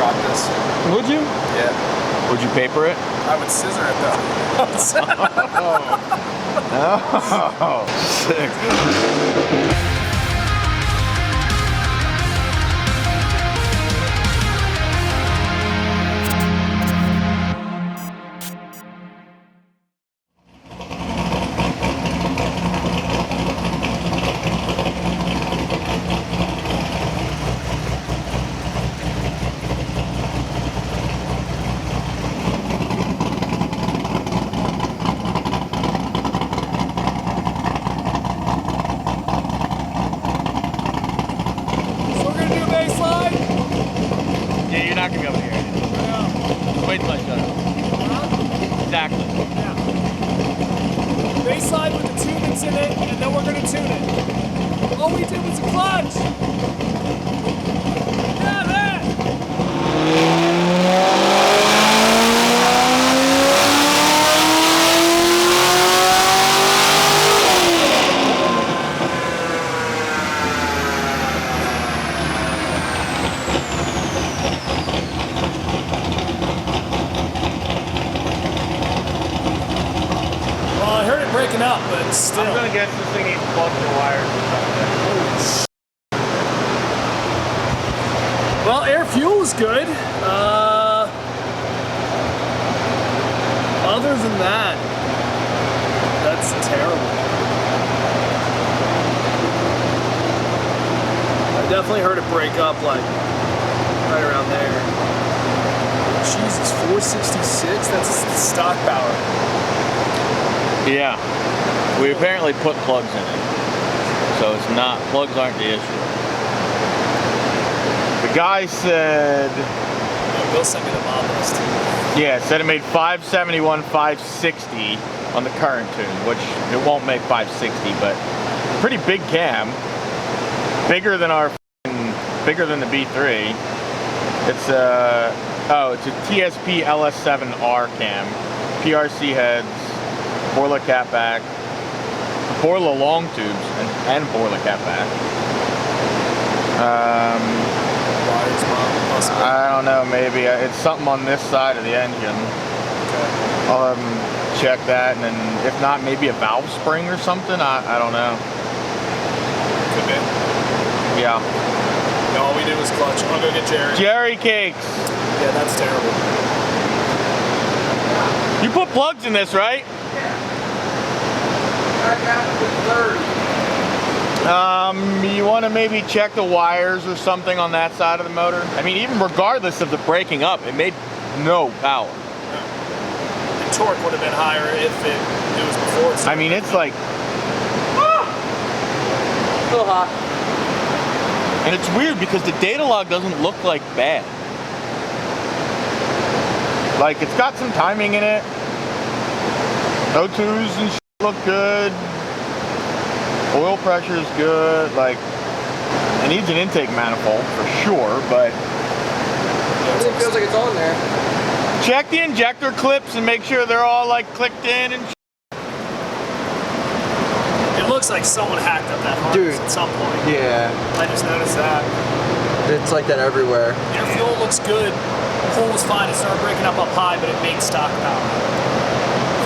bought this. Would you? Yeah. Would you paper it? I would scissor it though. Oh, sick. Yeah, you're not gonna be able to hear it. Wait till I shut up. Exactly. Yeah. Baseline with the tunings in it, and then we're gonna tune it. All we did was a clutch. Yeah, man. Breaking up, but still. I'm gonna guess this thing needs plugs and wires or something. Well, air fuel is good. Other than that, that's terrible. I definitely heard it break up like right around there. Jesus, 466? That's stock power. Yeah, we apparently put plugs in it, so it's not, plugs aren't the issue. The guy said... Yeah, Bill sent me the mob list. Yeah, said it made 571, 560 on the current tune, which it won't make 560, but pretty big cam. Bigger than our, bigger than the B3. It's a TSP LS7R cam, PRC heads, boiler cap back, boiler long tubes, and boiler cap back. I don't know, maybe it's something on this side of the engine. Okay. I'll have them check that, and then if not, maybe a valve spring or something. I don't know. Could be. Yeah. No, all we did was clutch. I'll go get Jerry. Jerry cakes. Yeah, that's terrible. You put plugs in this, right? You want to maybe check the wires or something on that side of the motor. I mean, even regardless of the breaking up, it made no power. The torque would have been higher if it was before. I mean, it's like... A little hot. And it's weird because the data log doesn't look like bad. Like, it's got some timing in it. O2s and shit look good. Oil pressure is good. Like, it needs an intake manifold for sure, but It feels like it's on there. check the injector clips and make sure they're all like clicked in and shit. It looks like someone hacked up that harness at some point. Yeah. I just noticed that. It's like that everywhere. Air fuel looks good. Pull was fine. It started breaking up high, but it made stock power.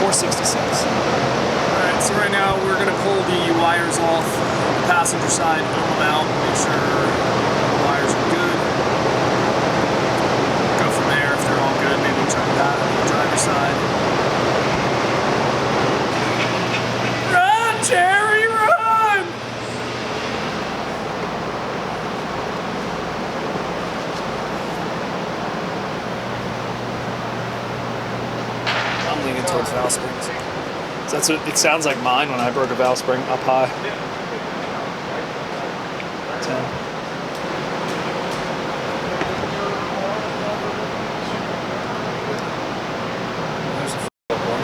466. Alright, so right now we're going to pull the wires off the passenger side, pull them out, make sure the wires are good. Go from there. If they're all good, maybe check that on the driver's side. Run, Jerry, run! I'm leaning towards valve springs. So that's what it sounds like mine when I broke a valve spring up high. 10. There's a f***ed up one.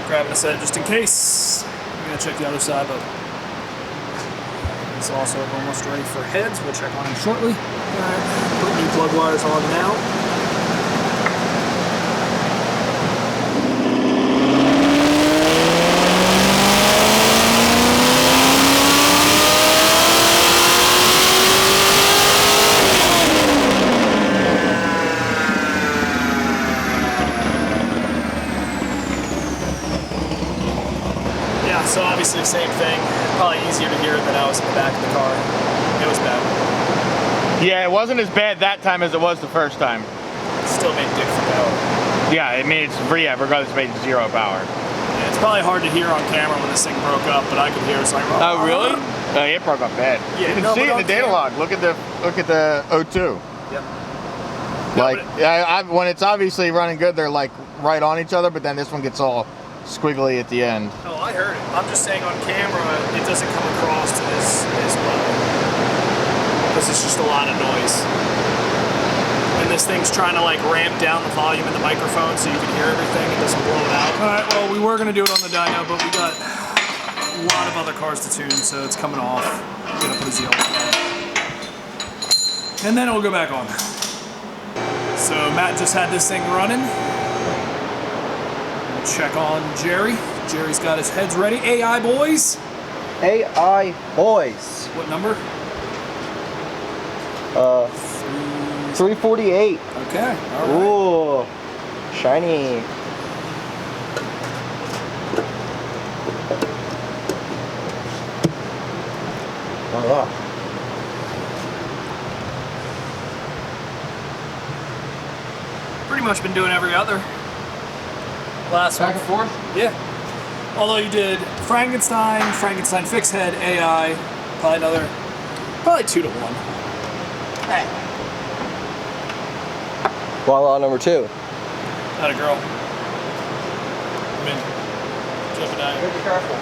Grabbing a set just in case. I'm gonna check the other side, but he's also almost ready for heads. We'll check on him shortly. Alright, put new plug wires on now. So obviously same thing. Probably easier to hear than I was in the back of the car. It was bad. Yeah, it wasn't as bad that time as it was the first time. Still made dick for power. Yeah, I mean, it's regardless, it made 0 power. Yeah, it's probably hard to hear on camera when this thing broke up, but I could hear it's like. Oh, really? It broke up bad. Yeah, you can no, see it in but the data log. Look at the O2. Yep. Like, when it's obviously running good, they're like right on each other, but then this one gets all squiggly at the end. Oh, I heard it. I'm just saying on camera, it doesn't come across as well. Because it's just a lot of noise. And this thing's trying to like ramp down the volume in the microphone so you can hear everything. It doesn't blow it out. Alright, well, we were going to do it on the dyno, but we got a lot of other cars to tune, so it's coming off. I'm going to put a ZL1 on. And then it will go back on. So Matt just had this thing running. We'll check on Jerry. Jerry's got his heads ready. AI boys. AI boys. What number? 348. Okay. All right. Ooh, shiny. Oh yeah. Pretty much been doing every other. Last Back one. and forth. Yeah. Although you did Frankenstein fixed head, AI, probably 2 to 1. Hey. Voila, number 2. Not a girl. I'm in. Jumping down. Be careful.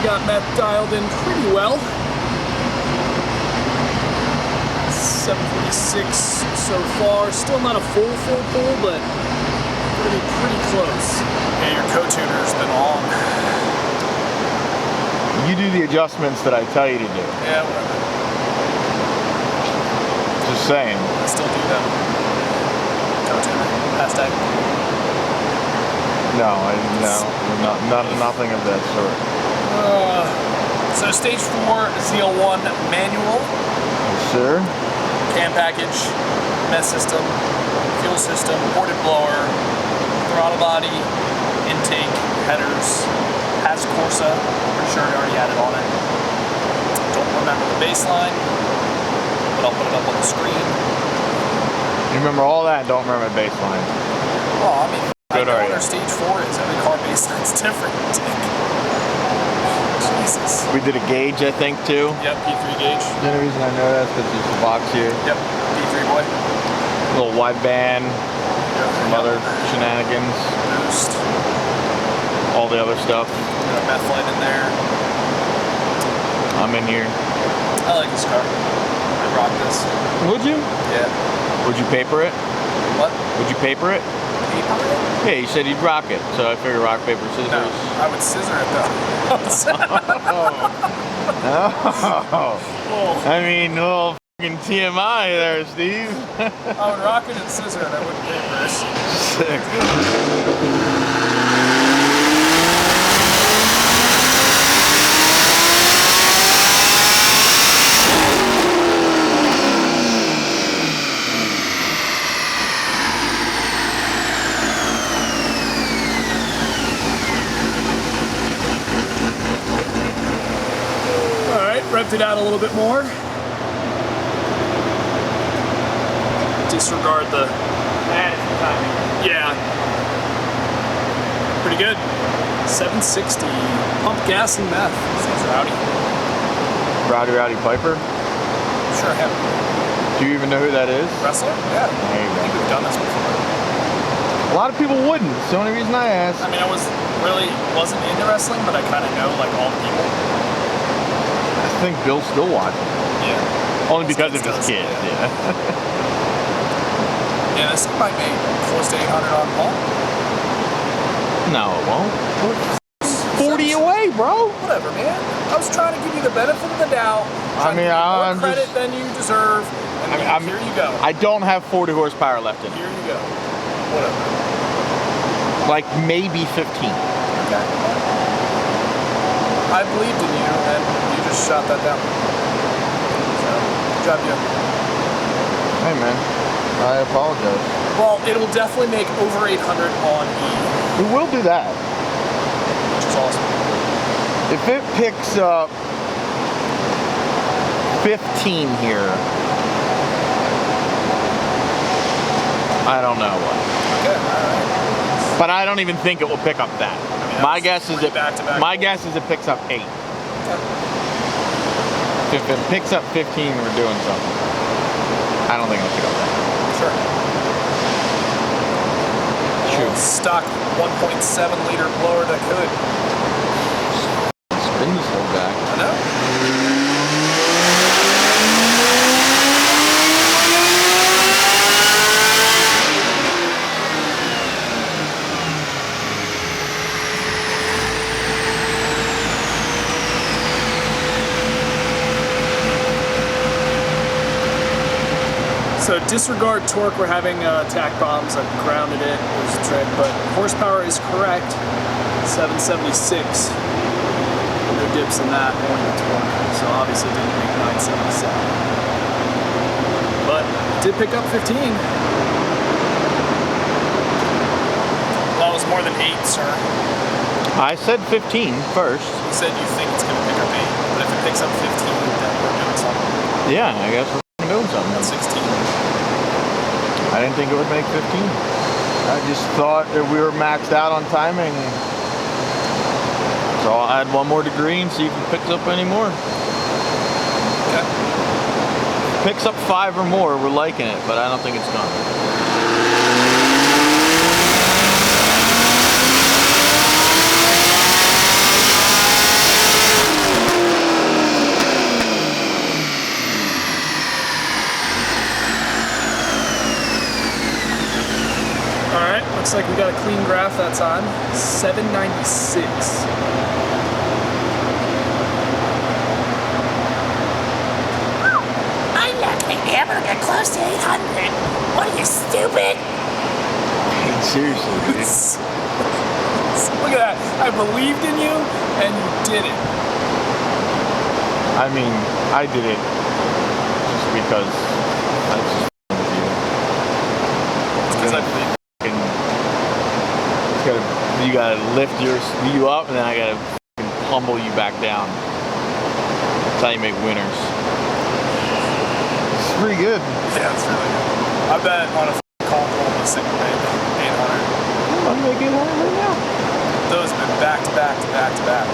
Got Matt dialed in pretty well. 746 so far. Still not a full pull, but gonna be pretty close. Yeah, your co-tuner's been on. You do the adjustments that I tell you to do. Yeah, whatever. Just saying. I still do them. Co-tuner. Hashtag. No, nothing of that sort. So stage 4 ZL1 manual. Yes, sir. Cam package, mess system, fuel system, ported blower, throttle body, intake, headers, has Corsa. Pretty sure I already had it on it. Don't remember the baseline, but I'll put it up on the screen. You remember all that, don't remember the baseline. Well, I mean, Good, I know are what you? our stage 4 is. Every car baseline's different. Jesus. We did a gauge, I think, too. Yep, P3 gauge. The only reason I know that is because there's a box here. Yep, P3 boy. A little wideband, some other shenanigans, Boost. all the other stuff. Got a meth light in there. I'm in here. I like this car. I'd rock this. Would you? Yeah. Would you paper it? What? Would you paper it? Paper it? Yeah, you said you'd rock it, so I figure rock, paper, scissors. No, I would scissor it though. Oh. I mean, little fucking TMI there, Steve. I would rock it and scissor it. I wouldn't paper it. Sick. Revved it out a little bit more. Disregard the timing. Yeah. Pretty good. 760. Pump gas and meth. Sounds rowdy. Rowdy Piper? Sure him. Do you even know who that is? Wrestler? Yeah. There you I think go. we've done this before. A lot of people wouldn't. It's the only reason I asked. I mean, wasn't into wrestling, but I kind of know like all the people. I think Bill's still watching. Yeah. Only because of his Does, kids, yeah. Yeah, this thing might make close to 800 on pump. No, it won't. 40 away, bro. Whatever, man. I was trying to give you the benefit of the doubt. I mean, more credit than you deserve. And here you go. I don't have 40 horsepower left in it. Here you go. Whatever. Like maybe 15. Okay. I believed in you, and you just shot that down. So, good job, you. Hey, man. I apologize. Well, it'll definitely make over 800 on E. We will do that. Which is awesome. If it picks up 15 here, I don't know what. Okay, alright. But I don't even think it will pick up that. I mean, My guess is back-to-back guess is it picks up 8. Okay. If it picks up 15, we're doing something. I don't think it'll pick up that. Sure. Shoot. Stock 1.7 liter blower that could. Spin this whole guy. I know. So disregard torque, we're having attack problems. I've grounded it, there's a trick, but horsepower is correct, 776. No dips in that, only the torque. So obviously it didn't make 977. But did pick up 15. That was more than 8, sir. I said 15 first. You said you think it's going to pick up 8, but if it picks up 15, then we're doing something. Yeah, I guess we're doing something. That's 16. I didn't think it would make 15. I just thought that we were maxed out on timing. So I'll add one more degree and see if it picks up any more. Okay. Picks up 5 or more, we're liking it, but I don't think it's gonna. Looks like we got a clean graph that time. 796. I'm not gonna be able to get close to 800. What are you, stupid? Seriously, dude. Look at that. I believed in you, and you did it. I mean, I did it just because I just with you. It's because I believe. You gotta lift you up, and then I gotta humble you back down. That's how you make winners. It's pretty good. Yeah, it's really good. I bet on a call pull this thing would make 800. I'm making 800 right now. Those have been back to back to back to back.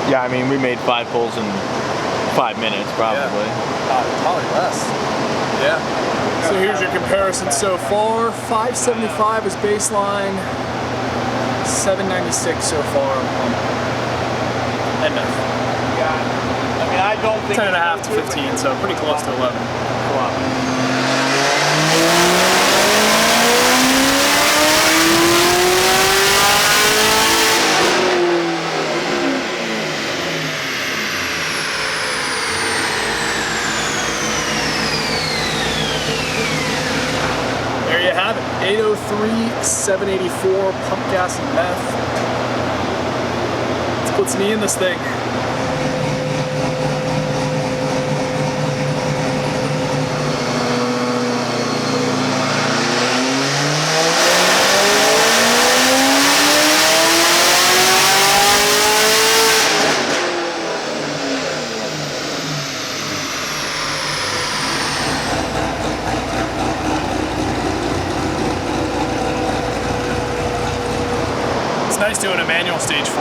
Yeah, I mean, we made 5 pulls in 5 minutes, probably. Yeah. Probably less. Yeah. So here's your comparison so far. 575 is baseline. 796 so far. Enough. Yeah. I mean, I don't think 10.5 to 15, so pretty close to 11. There you have it. 803, 784, pump gas and meth. Let's put some E in this thing. Nice doing a manual stage 4.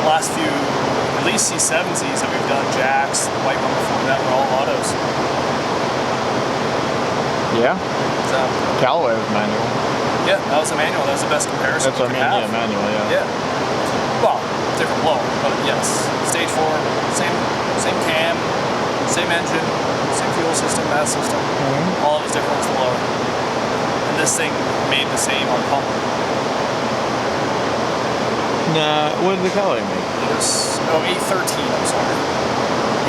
Last few, at least C7Zs that we've done, jacks, the white one before that were all autos. Yeah? So, Callaway was manual. yeah, that was a manual. That was the best comparison. That's what I mean, yeah, manual, yeah. Yeah. Well, different blower, but yes. Stage 4, same Same cam, same engine, same fuel system, gas system. All of it's different with the lower. And this thing made the same on pump. Nah, what did the color make? It was, oh, 813, I'm sorry.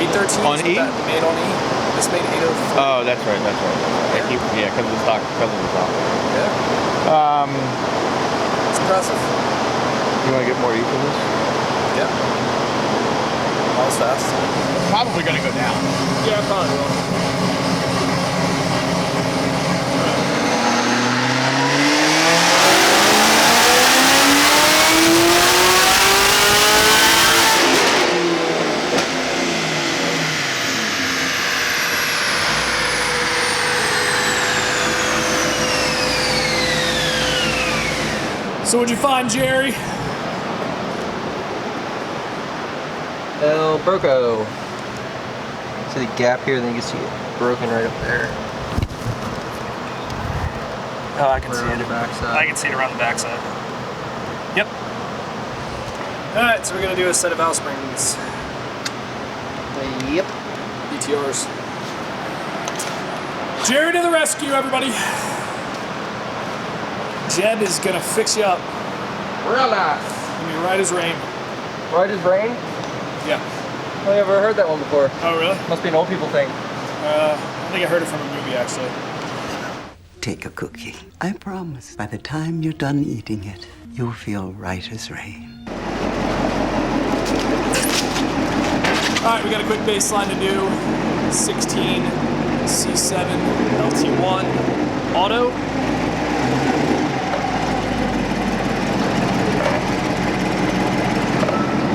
813 On is E? what that made on E. This made 803. Oh, that's right, that's right. Yeah, because of the stock, because of the stock. Yeah. It's impressive. You want to get more E for this? Yeah. That was fast. Probably going to go down. Yeah, probably will. So what'd you find, Jerry? El Broco. See the gap here, then you can see it broken right up there. Oh, I can see Around it. the backside. I can see it around the backside. Yep. Alright, so we're gonna do a set of valve springs. Yep. BTRs. Jerry to the rescue, everybody. Jeb is gonna fix you up. Real nice. I mean, right as rain. Right as rain? Yeah. I've never heard that one before. Oh, really? Must be an old people thing. I think I heard it from a movie, actually. Take a cookie. I promise by the time you're done eating it, you'll feel right as rain. Alright, we got a quick baseline to do. 16 C7 LT1 auto.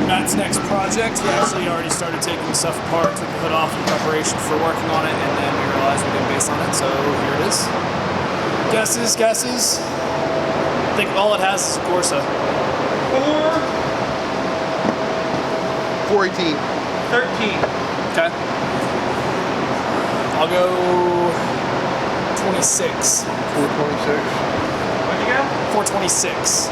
Matt's next project, he actually already started taking the stuff apart, took the hood off in preparation for working on it, and then we realized we didn't base on it, so here it is. Guesses? I think all it has is a Corsa. 418. 13. Okay. I'll go 26. 426. What'd you go? 426.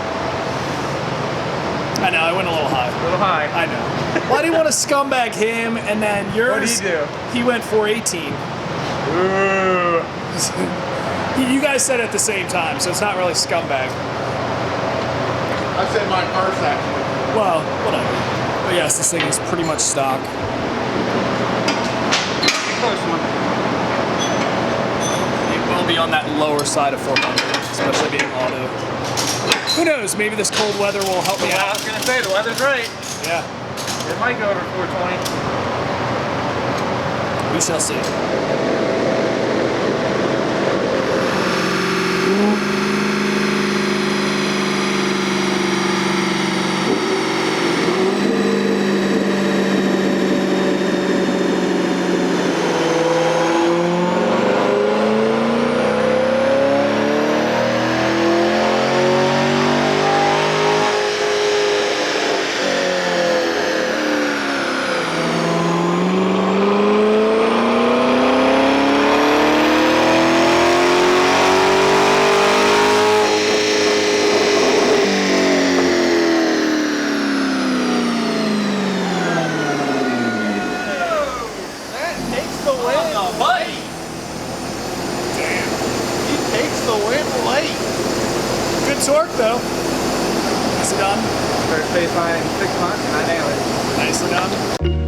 I know, I went a little high. A little high. I know. Well, I didn't want to scumbag him, and then yours. What did he do? He went 418. Ooh. You guys said it at the same time, so it's not really scumbag. I said mine first, actually. Well, whatever. But yes, this thing is pretty much stock. Close one. It will be on that lower side of 400, especially being auto. Who knows? Maybe this cold weather will help me I out. was going to say, the weather's right. Yeah, It might go over 420. we shall see. Good torque though. Nicely done. First baseline in 6 months and I nailed it. Nicely done.